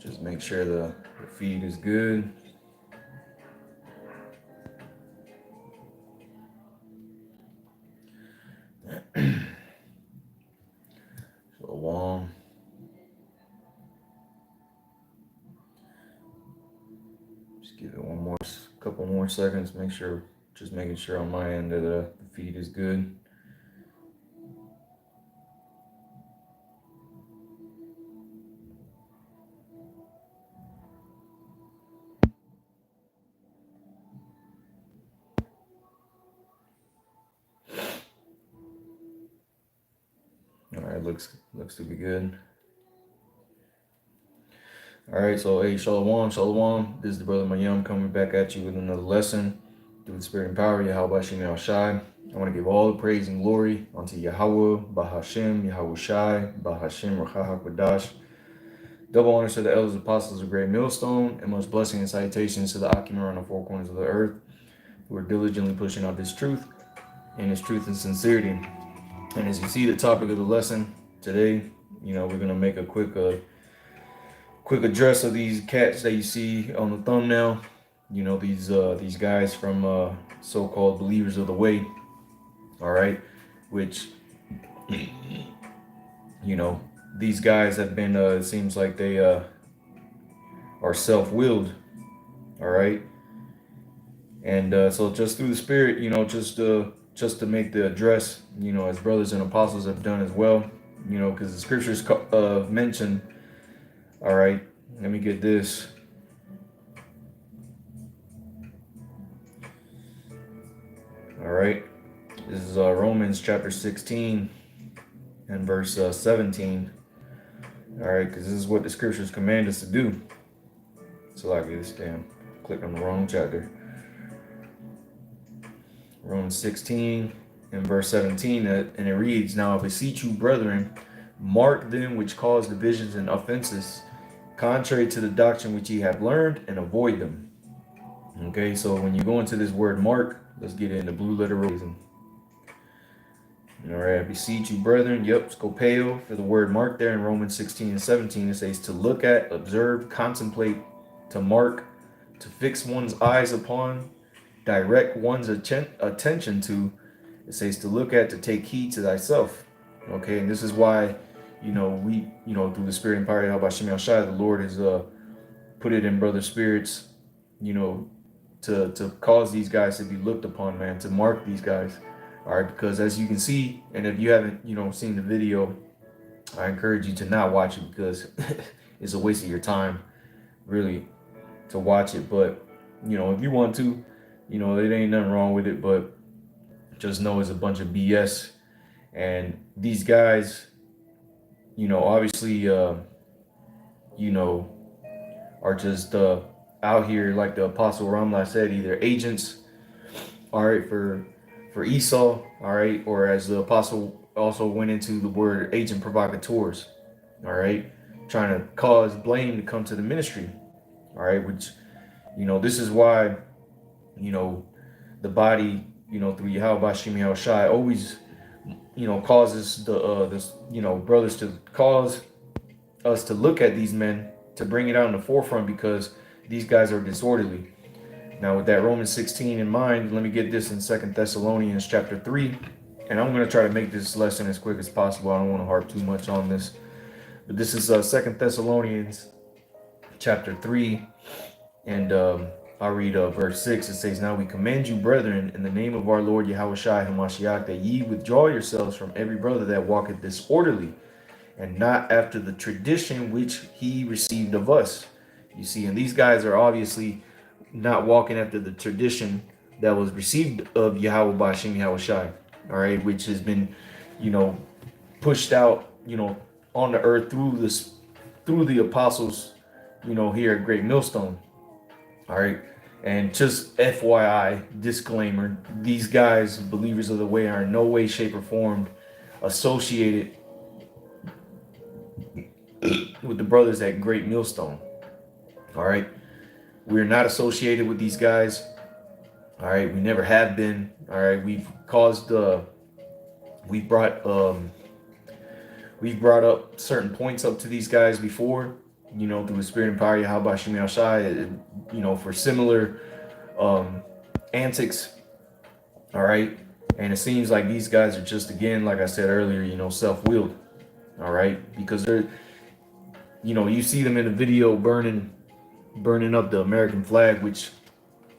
Just make sure the feed is good. Shalom. Just give it couple more seconds. Make sure, just making sure on my end that the feed is good. All right, looks to be good. All right, so hey, shalom. This is the brother Mayim coming back at you with another lesson through the spirit and power. Yahweh Shem Shai. I want to give all the praise and glory unto Yahweh, Bahashem, Yahweh Shai, Bahashem, Racha HaKodash. Double honors to the elders, apostles of Great Millstone, and much blessing and salutations to the Akim around the four corners of the earth who are diligently pushing out this truth and this truth and sincerity. And as you see, the topic of the lesson today, we're gonna make a quick address of these cats that you see on the thumbnail. These guys from so-called believers of the way. All right, which these guys have been. It seems like they are self-willed. All right, and so just through the spirit, just to make the address, as brothers and apostles have done as well, because the scriptures mention. All right, let me get this. All right, this is Romans chapter 16 and verse 17. All right, because this is what the scriptures command us to do. So like this, damn, clicked on the wrong chapter. Romans 16 and verse 17, and it reads, "Now I beseech you, brethren, mark them which cause divisions and offenses, contrary to the doctrine which ye have learned, and avoid them." Okay, so when you go into this word mark, let's get into blue letter reason. All right, I beseech you, brethren. Yep, scopeo for the word mark there in Romans 16 and 17. It says to look at, observe, contemplate, to mark, to fix one's eyes upon, direct one's attention to. It says to look at, to take heed to thyself. Okay, and this is why, we, through the spirit and power of Hashem Shai, the Lord has put it in brother spirits, to cause these guys to be looked upon, man, to mark these guys. All right, because as you can see, and if you haven't, seen the video, I encourage you to not watch it because it's a waste of your time, really, to watch it. But, if you want to, it ain't nothing wrong with it, but just know it's a bunch of BS. And these guys, obviously, are just out here, like the Apostle Ramla said, either agents, all right, for Esau, all right, or as the Apostle also went into the word agent provocateurs, all right, trying to cause blame to come to the ministry, all right, which, this is why, the body, through Yahweh Shem Yahweh Shai always, causes the brothers to cause us to look at these men, to bring it out in the forefront, because these guys are disorderly. Now, with that Romans 16 in mind, let me get this in 2 Thessalonians chapter 3. And I'm going to try to make this lesson as quick as possible. I don't want to harp too much on this. But this is 2 Thessalonians chapter 3. And I'll read verse 6. It says, "Now we command you, brethren, in the name of our Lord Yahweh Shai HaMashiach, that ye withdraw yourselves from every brother that walketh disorderly, and not after the tradition which he received of us." You see, and these guys are obviously not walking after the tradition that was received of Yahweh Bashim Yahweh Shai, all right, which has been, pushed out, on the earth through the apostles, here at Great Millstone, all right. And just FYI, disclaimer: these guys, believers of the way, are in no way, shape, or form associated with the brothers at Great Millstone. All right. We're not associated with these guys. All right, we never have been. All right, we've brought up certain points up to these guys before. you know, through the spirit and power of Yahweh Shem Yahushai, you know, for similar antics. All right. And it seems like these guys are just, again, like I said earlier, you know, self-willed. All right. Because they're, you know, you see them in the video burning up the American flag, which,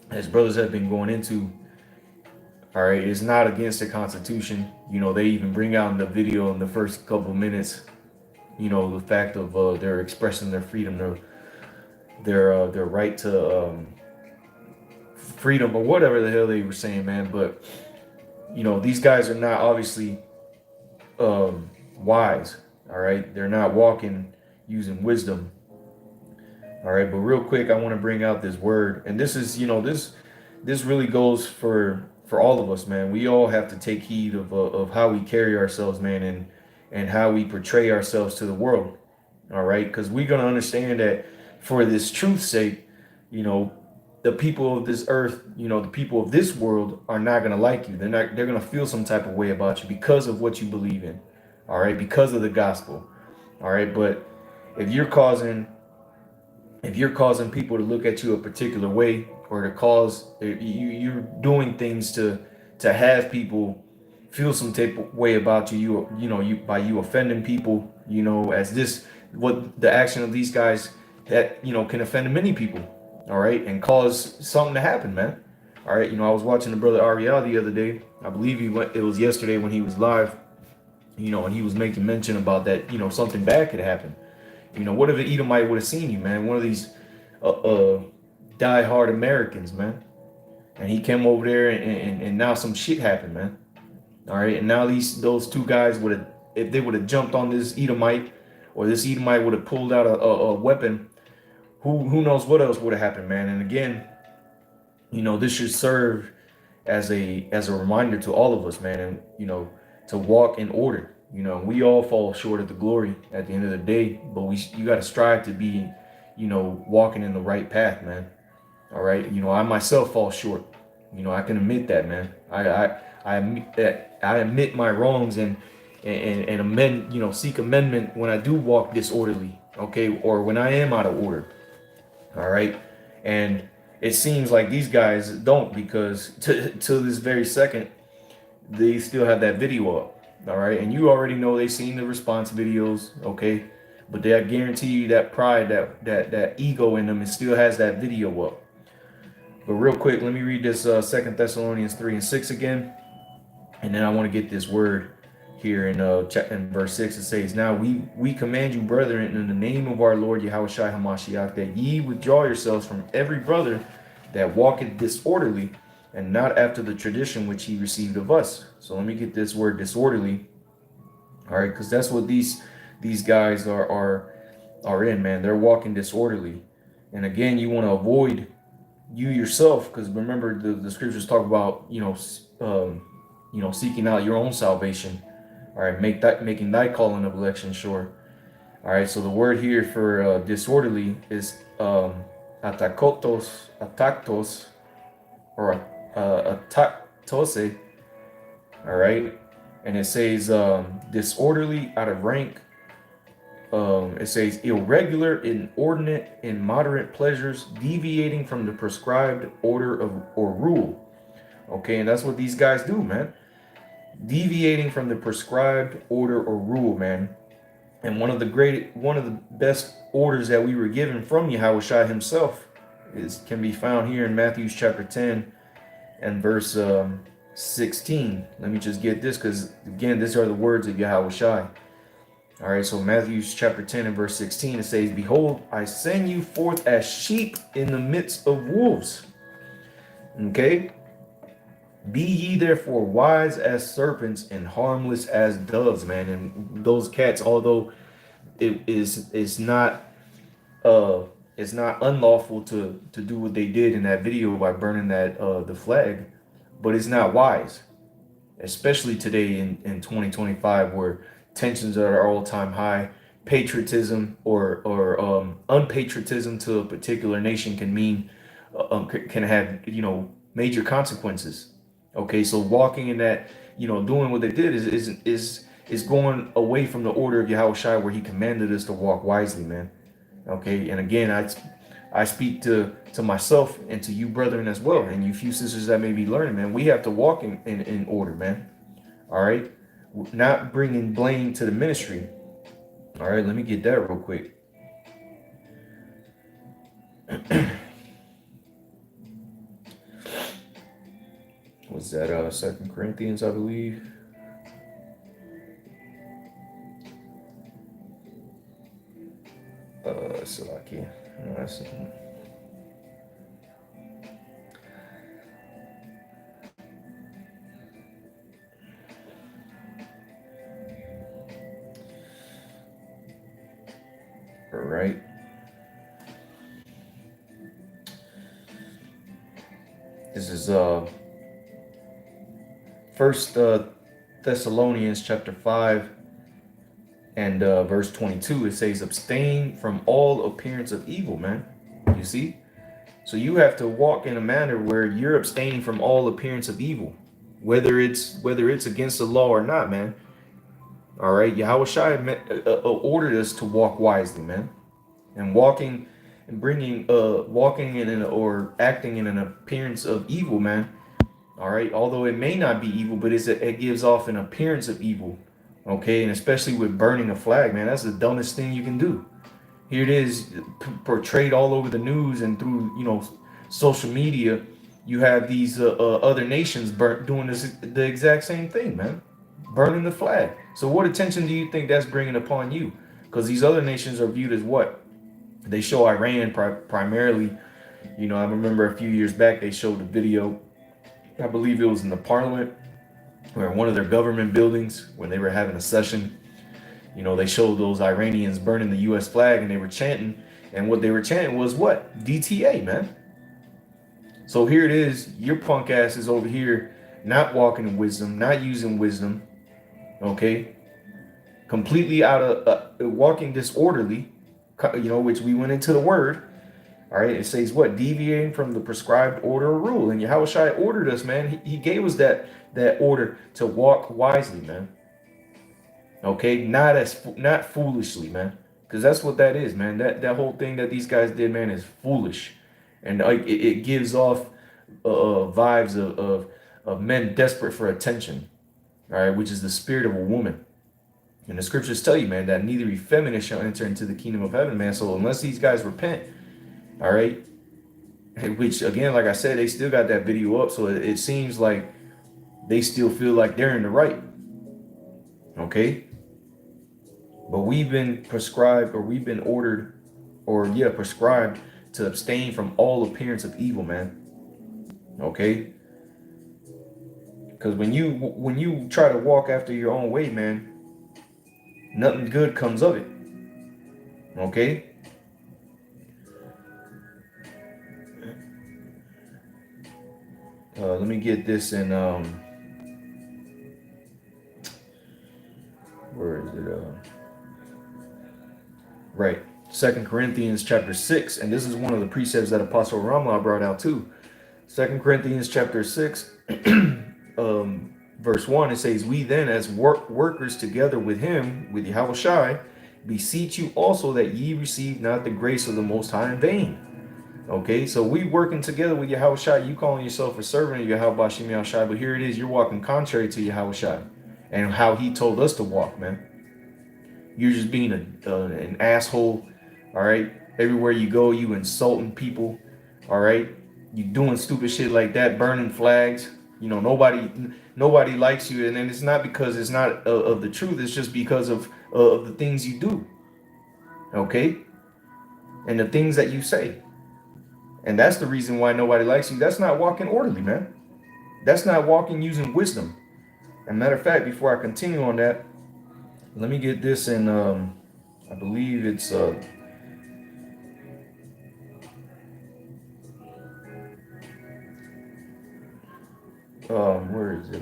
as brothers have been going into, all right, is not against the Constitution. You know, they even bring out in the video in the first couple of minutes, you know, the fact of they're expressing their freedom, their right to freedom or whatever the hell they were saying, man. But you know, these guys are not obviously wise. All right, they're not walking using wisdom. All right, but real quick, I want to bring out this word, and this is, you know, this really goes for all of us, man. We all have to take heed of how we carry ourselves, man, and how we portray ourselves to the world. All right, because we're gonna understand that for this truth's sake, you know, the people of this earth, you know, the people of this world are not gonna like you. They're gonna feel some type of way about you because of what you believe in. All right, because of the gospel. All right, but if you're causing people to look at you a particular way, or to cause you're doing things to have people feel some type of way about you know, you by you offending people, you know, as this what the action of these guys that, you know, can offend many people, all right, and cause something to happen, man. All right, you know, I was watching the brother Ariel the other day. I believe it was yesterday when he was live, you know, and he was making mention about that, you know, something bad could happen. You know, what if an Edomite would have seen you, man? One of these die-hard Americans, man. And he came over there, and now some shit happened, man. All right, and now those two guys would have, if they would have jumped on this Edomite, or this Edomite would have pulled out a weapon, who knows what else would have happened, man. And again, you know, this should serve as a reminder to all of us, man, and you know, to walk in order. You know, we all fall short of the glory at the end of the day, but you got to strive to be, you know, walking in the right path, man. All right, you know, I myself fall short. You know, I can admit that, man. I admit that I admit my wrongs, and amend, you know, seek amendment when I do walk disorderly, okay, or when I am out of order. All right, and it seems like these guys don't, because to this very second they still have that video up. All right, and you already know they seen the response videos, okay, but they, I guarantee you, that pride, that ego in them, it still has that video up. But real quick, let me read this 2 Thessalonians 3:6 again, and then I want to get this word here in verse 6. It says, "Now we command you, brethren, in the name of our Lord Yahushua Hamashiach, that ye withdraw yourselves from every brother that walketh disorderly, and not after the tradition which he received of us." So let me get this word disorderly. All right, because that's what these guys are in, man. They're walking disorderly. And again, you want to avoid you yourself, because remember the scriptures talk about, you know, seeking out your own salvation. All right, making thy calling of election sure. All right, so the word here for disorderly is ataktos, or ataktose. All right, and it says disorderly, out of rank. It says irregular, inordinate, immoderate pleasures, deviating from the prescribed order or rule. Okay, and that's what these guys do, man. Deviating from the prescribed order or rule, man. And one of the best orders that we were given from Yahushua himself can be found here in Matthew chapter 10 and verse 16. Let me just get this, because again, these are the words of Yahushua. All right, so Matthew chapter 10 and verse 16, it says, "Behold, I send you forth as sheep in the midst of wolves." Okay? "Be ye therefore wise as serpents and harmless as doves," man. And those cats, although it's not unlawful to do what they did in that video by burning that the flag, but it's not wise, especially today in 2025, where tensions are at all-time high. Patriotism or unpatriotism to a particular nation can mean can have, you know, major consequences. Okay, so walking in that, you know, doing what they did is going away from the order of Yahushua, where he commanded us to walk wisely, man. Okay, and again, I speak to myself and to you, brethren, as well, and you few sisters that may be learning, man. We have to walk in order, man. All right, not bringing blame to the ministry. All right, let me get that real quick. Was that Second Corinthians, I believe? Salaki. No, that's all right. This is First Thessalonians chapter 5 and verse 22. It says, "Abstain from all appearance of evil," man. You see? So you have to walk in a manner where you're abstaining from all appearance of evil, whether it's against the law or not, man. All right, Yahweh Shai ordered us to walk wisely, man, and walking in an or acting in an appearance of evil, man. All right, although it may not be evil, but it gives off an appearance of evil. Okay, and especially with burning a flag, man, that's the dumbest thing you can do. Here it is portrayed all over the news and through social media. You have these other nations doing the exact same thing, man, burning the flag. So what attention do you think that's bringing upon you? Because these other nations are viewed as what? They show Iran primarily. I remember a few years back they showed the video. I believe it was in the parliament, where one of their government buildings, when they were having a session, they showed those Iranians burning the U.S. flag and they were chanting. And what they were chanting was what? DTA, man. So here it is. Your punk ass is over here not walking in wisdom, not using wisdom. Okay. Completely out of walking disorderly, which we went into the word. All right. It says what? Deviating from the prescribed order or rule. And Yahweh Shai ordered us, man. He gave us that order to walk wisely, man. Okay, not foolishly, man, because that's what that is, man. That whole thing that these guys did, man, is foolish, and like it gives off vibes of men desperate for attention. All right, which is the spirit of a woman, and the scriptures tell you, man, that neither effeminate shall enter into the kingdom of heaven, man. So unless these guys repent, all right, which again, like I said, they still got that video up, so it seems like they still feel like they're in the right. Okay. But we've been prescribed, or we've been ordered, prescribed to abstain from all appearance of evil, man. Okay? Because when you try to walk after your own way, man, nothing good comes of it. Okay? Let me get this in where is it? Right. Second Corinthians chapter 6, and this is one of the precepts that Apostle Ramlah brought out too. Second Corinthians chapter 6, verse 1, it says, "We then, as workers together with him, with Yahweh Shai, beseech you also that ye receive not the grace of the Most High in vain." Okay, so we working together with Yahweh Shai. You calling yourself a servant of Yahweh Bashim Yahweh Shai, but here it is, you're walking contrary to Yahweh Shai and how he told us to walk, man. You're just being an asshole. All right, everywhere you go, you insulting people. All right, you doing stupid shit like that, burning flags. Nobody likes you, and then it's not because it's not of the truth. It's just because of the things you do. Okay, and the things that you say, and that's the reason why nobody likes you. That's not walking orderly, man. That's not walking using wisdom. And matter of fact, before I continue on that, let me get this in. I believe it's where is it?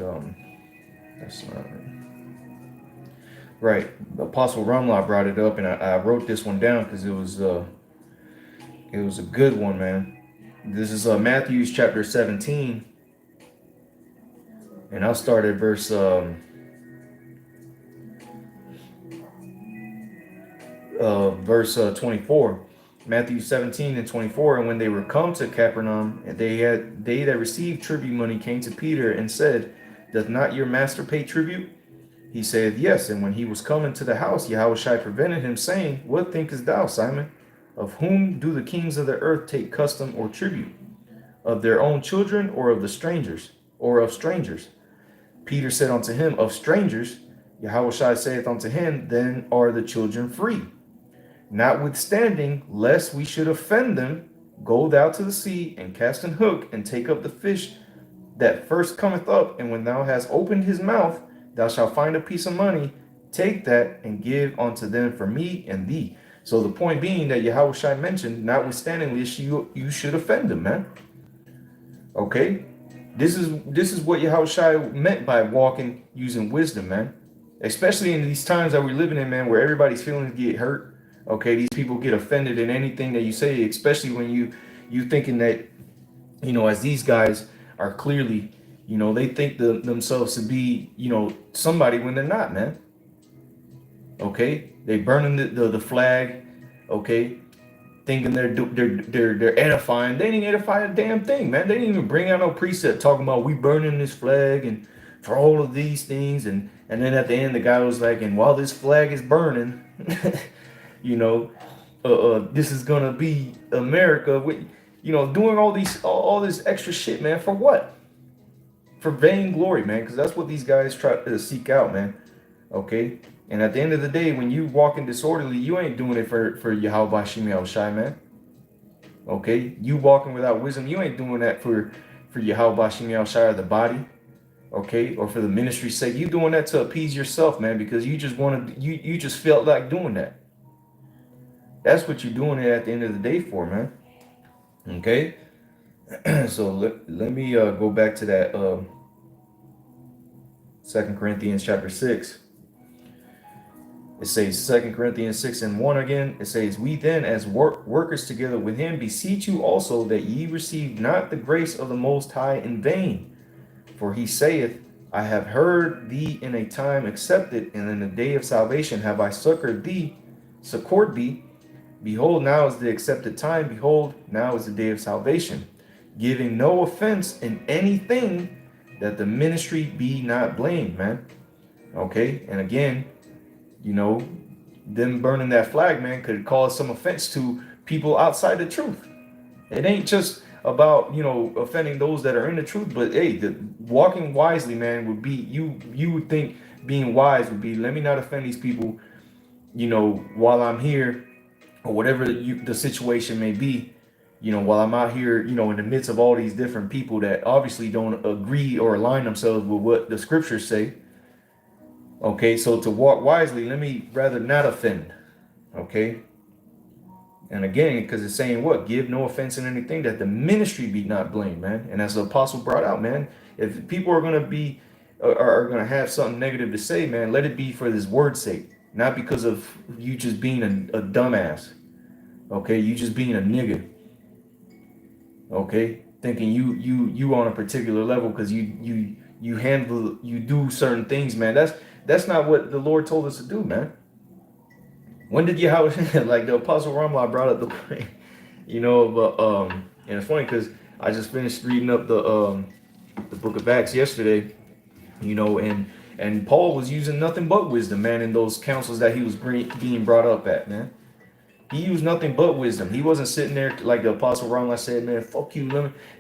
That's not right. Apostle Ramlah brought it up, and I wrote this one down because it was a good one, man. This is Matthew chapter 17, and I'll start at verse 24. Matthew 17 and 24. And when they were come to Capernaum, and they that received tribute money came to Peter and said, doth not your master pay tribute? He said, yes. And when he was come into the house, Yahushua prevented him, saying, what thinkest thou, Simon? Of whom do the kings of the earth take custom or tribute? Of their own children, or of the strangers, or of strangers? Peter said unto him, of strangers. Yahushua saith unto him, then are the children free. Notwithstanding, lest we should offend them, go thou to the sea, and cast an hook, and take up the fish that first cometh up, and when thou hast opened his mouth, thou shalt find a piece of money. Take that, and give unto them for me and thee. So the point being that Yahushua mentioned, notwithstanding lest you should offend them, man. Okay? This is what Yahushua meant by walking using wisdom, man. Especially in these times that we're living in, man, where everybody's feelings get hurt. Okay, these people get offended in anything that you say, especially when you thinking that, as these guys are clearly, they think themselves to be, somebody when they're not, man. Okay, they burning the flag, okay, thinking they're edifying. They didn't edify a damn thing, man. They didn't even bring out no precept talking about we burning this flag and for all of these things, and then at the end the guy was like, and while this flag is burning, this is gonna be America with, doing all this extra shit, man. For what? For vainglory, man, because that's what these guys try to seek out, man. Okay, and at the end of the day, when you walking disorderly, you ain't doing it for Yahweh Shemi Shai, man. Okay, you walking without wisdom, you ain't doing that for Yahweh Shemi Shai or the body. Okay, or for the ministry's sake. You doing that to appease yourself, man, because you just you just felt like doing that. That's what you're doing it at the end of the day for, man. Okay, so let me go back to that 2 Corinthians chapter 6. It says 2 Corinthians 6 and 1 again. It says, we then as workers together with him beseech you also that ye receive not the grace of the Most High in vain. For he saith, I have heard thee in a time accepted, and in the day of salvation have I succored thee. Behold, now is the accepted time. Behold, now is the day of salvation. Giving no offense in anything, that the ministry be not blamed, man. Okay, and again, them burning that flag, man, could cause some offense to people outside the truth. It ain't just about offending those that are in the truth, but hey, walking wisely, man, would be you would think being wise would be, let me not offend these people while I'm here, or whatever the situation may be, while I'm out here, in the midst of all these different people that obviously don't agree or align themselves with what the scriptures say. Okay, so to walk wisely, let me rather not offend. Okay, and again, because it's saying what? Give no offense in anything, that the ministry be not blamed, man. And as the apostle brought out, man, if people are going to be, are going to have something negative to say, man, let it be for this word's sake. Not because of you just being a dumbass. Okay, you just being a nigga. Okay, thinking you on a particular level because you do certain things, man. That's not what the Lord told us to do, man. When did you have like the Apostle Ramla brought up the point, and it's funny because I just finished reading up the book of Acts yesterday, and Paul was using nothing but wisdom, man, in those councils that he was being brought up at, man. He used nothing but wisdom. He wasn't sitting there like the Apostle Ramla said, man, fuck you,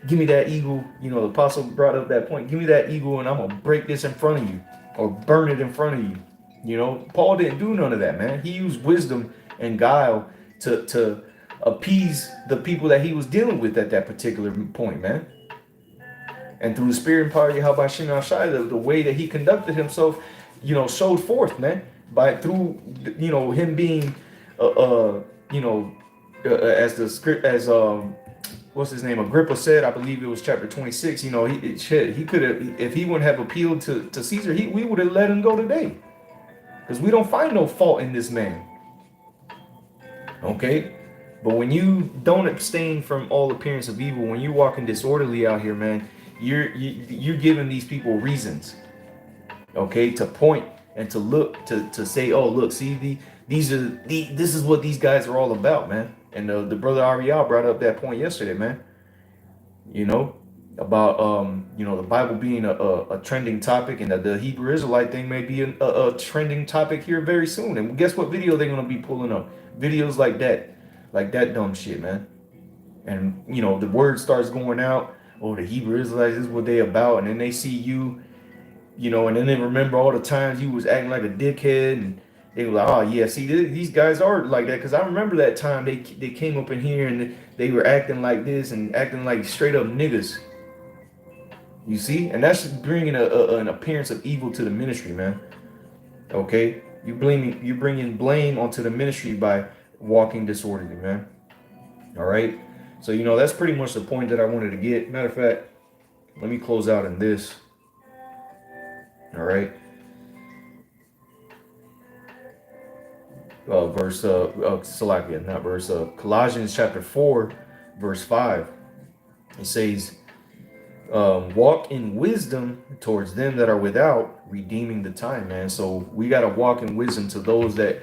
give me that eagle. The Apostle brought up that point, give me that eagle and I'm gonna break this in front of you or burn it in front of you. Paul didn't do none of that, man. He used wisdom and guile to appease the people that he was dealing with at that particular point, man. And through the spirit and power of Yahweh Shema Shai, the way that he conducted himself, showed forth, man, through him being as the script, as what's his name, Agrippa said, I believe it was chapter 26. He could have, if he wouldn't have appealed to Caesar, we would have let him go today. Because we don't find no fault in this man. Okay? But when you don't abstain from all appearance of evil, when you're walking disorderly out here, man, you're giving these people reasons, okay, to point and to look, to say, oh, look, see, This is what these guys are all about, man. And the brother Ariel brought up that point yesterday, man. You know, about the Bible being a trending topic, and that the Hebrew Israelite thing may be a trending topic here very soon. And guess what video they're gonna be pulling up? Videos like that dumb shit, man. And the word starts going out. Oh, the Hebrew Israelites, this is what they about, and then they see you, and then they remember all the times you was acting like a dickhead, and they were like, oh yeah, see, these guys are like that, because I remember that time they came up in here and they were acting like this and acting like straight up niggas. You see, and that's bringing an appearance of evil to the ministry, man. Okay, you're bringing blame onto the ministry by walking disorderly, man. All right, so that's pretty much the point that I wanted to get. Matter of fact, let me close out in this. All right. Colossians chapter 4, verse 5. It says, walk in wisdom towards them that are without, redeeming the time, man. So we got to walk in wisdom to those that,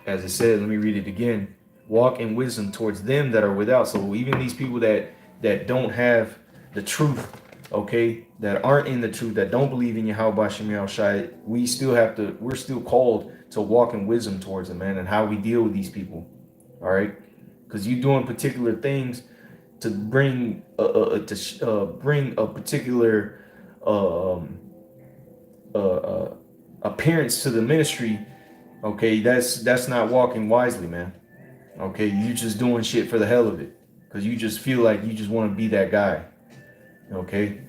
as it said, let me read it again. Walk in wisdom towards them that are without. So even these people that don't have the truth, okay, that aren't in the truth, that don't believe in Yahweh Shem Shai, we're still called to walk in wisdom towards them, man, and how we deal with these people. All right, because you're doing particular things to bring bring a particular appearance to the ministry. Okay, that's not walking wisely, man. Okay, you just doing shit for the hell of it, because you just feel like you just want to be that guy. Okay,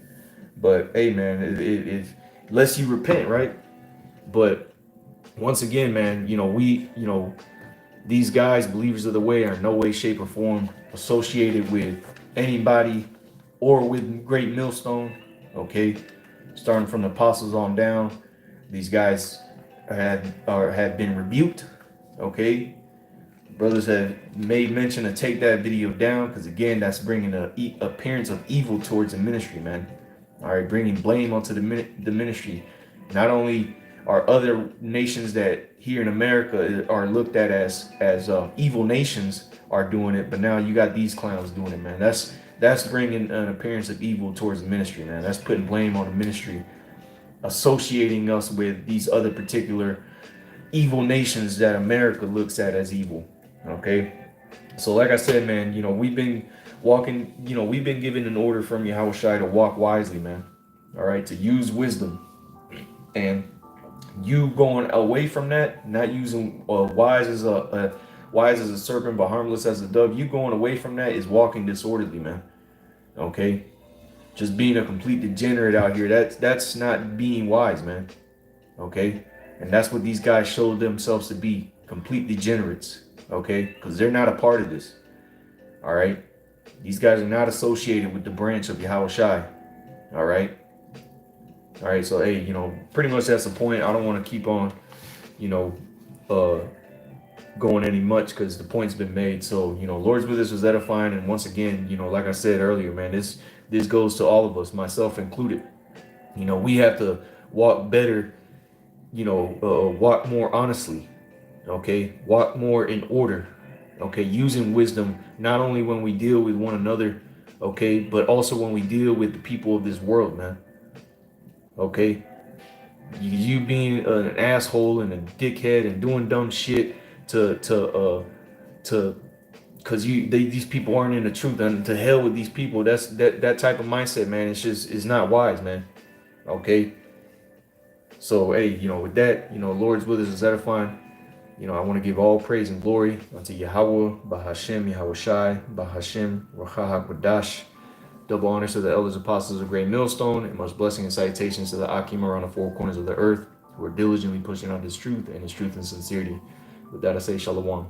but hey, man, it unless you repent, right? But once again, man, these guys, believers of the way, are in no way, shape, or form associated with anybody or with Great Millstone. Okay, starting from the apostles on down, these guys have been rebuked. Okay, brothers have made mention to take that video down, because again, that's bringing an appearance of evil towards the ministry, man. All right, bringing blame onto the ministry. Not only are other nations that here in America are looked at as evil nations are doing it, but now you got these clowns doing it, man. That's bringing an appearance of evil towards the ministry, man. That's putting blame on the ministry, associating us with these other particular evil nations that America looks at as evil. Okay, so like I said, man, we've been walking, we've been given an order from Yahweh Shai to walk wisely, man. All right, to use wisdom. And you going away from that, not using wise as a serpent but harmless as a dove, you going away from that is walking disorderly, man. Okay, just being a complete degenerate out here, that's not being wise, man. Okay, and that's what these guys showed themselves to be, complete degenerates. Okay, because they're not a part of this. All right, these guys are not associated with the branch of Yahweh Shai. All right. All right, so hey, pretty much that's the point. I don't want to keep on, going any much, because the point's been made. So Lord's with us was edifying, and once again, like I said earlier, man, this goes to all of us, myself included. We have to walk better. Walk more honestly. Okay, walk more in order. Okay, using wisdom not only when we deal with one another, okay, but also when we deal with the people of this world, man. Okay, you being an asshole and a dickhead and doing dumb shit because these people aren't in the truth, and to hell with these people. That type of mindset, man. It's not wise, man. Okay, so hey, with that, Lord's with us is edifying. I want to give all praise and glory unto Yahweh, Bahashem, Yahweh Shai, Bahashem, Racha HaKodash. Double honors to the elders, apostles of Great Millstone, and much blessing and salutations to the Akim around the four corners of the earth, who are diligently pushing out this truth and his truth and sincerity. With that, I say Shalom.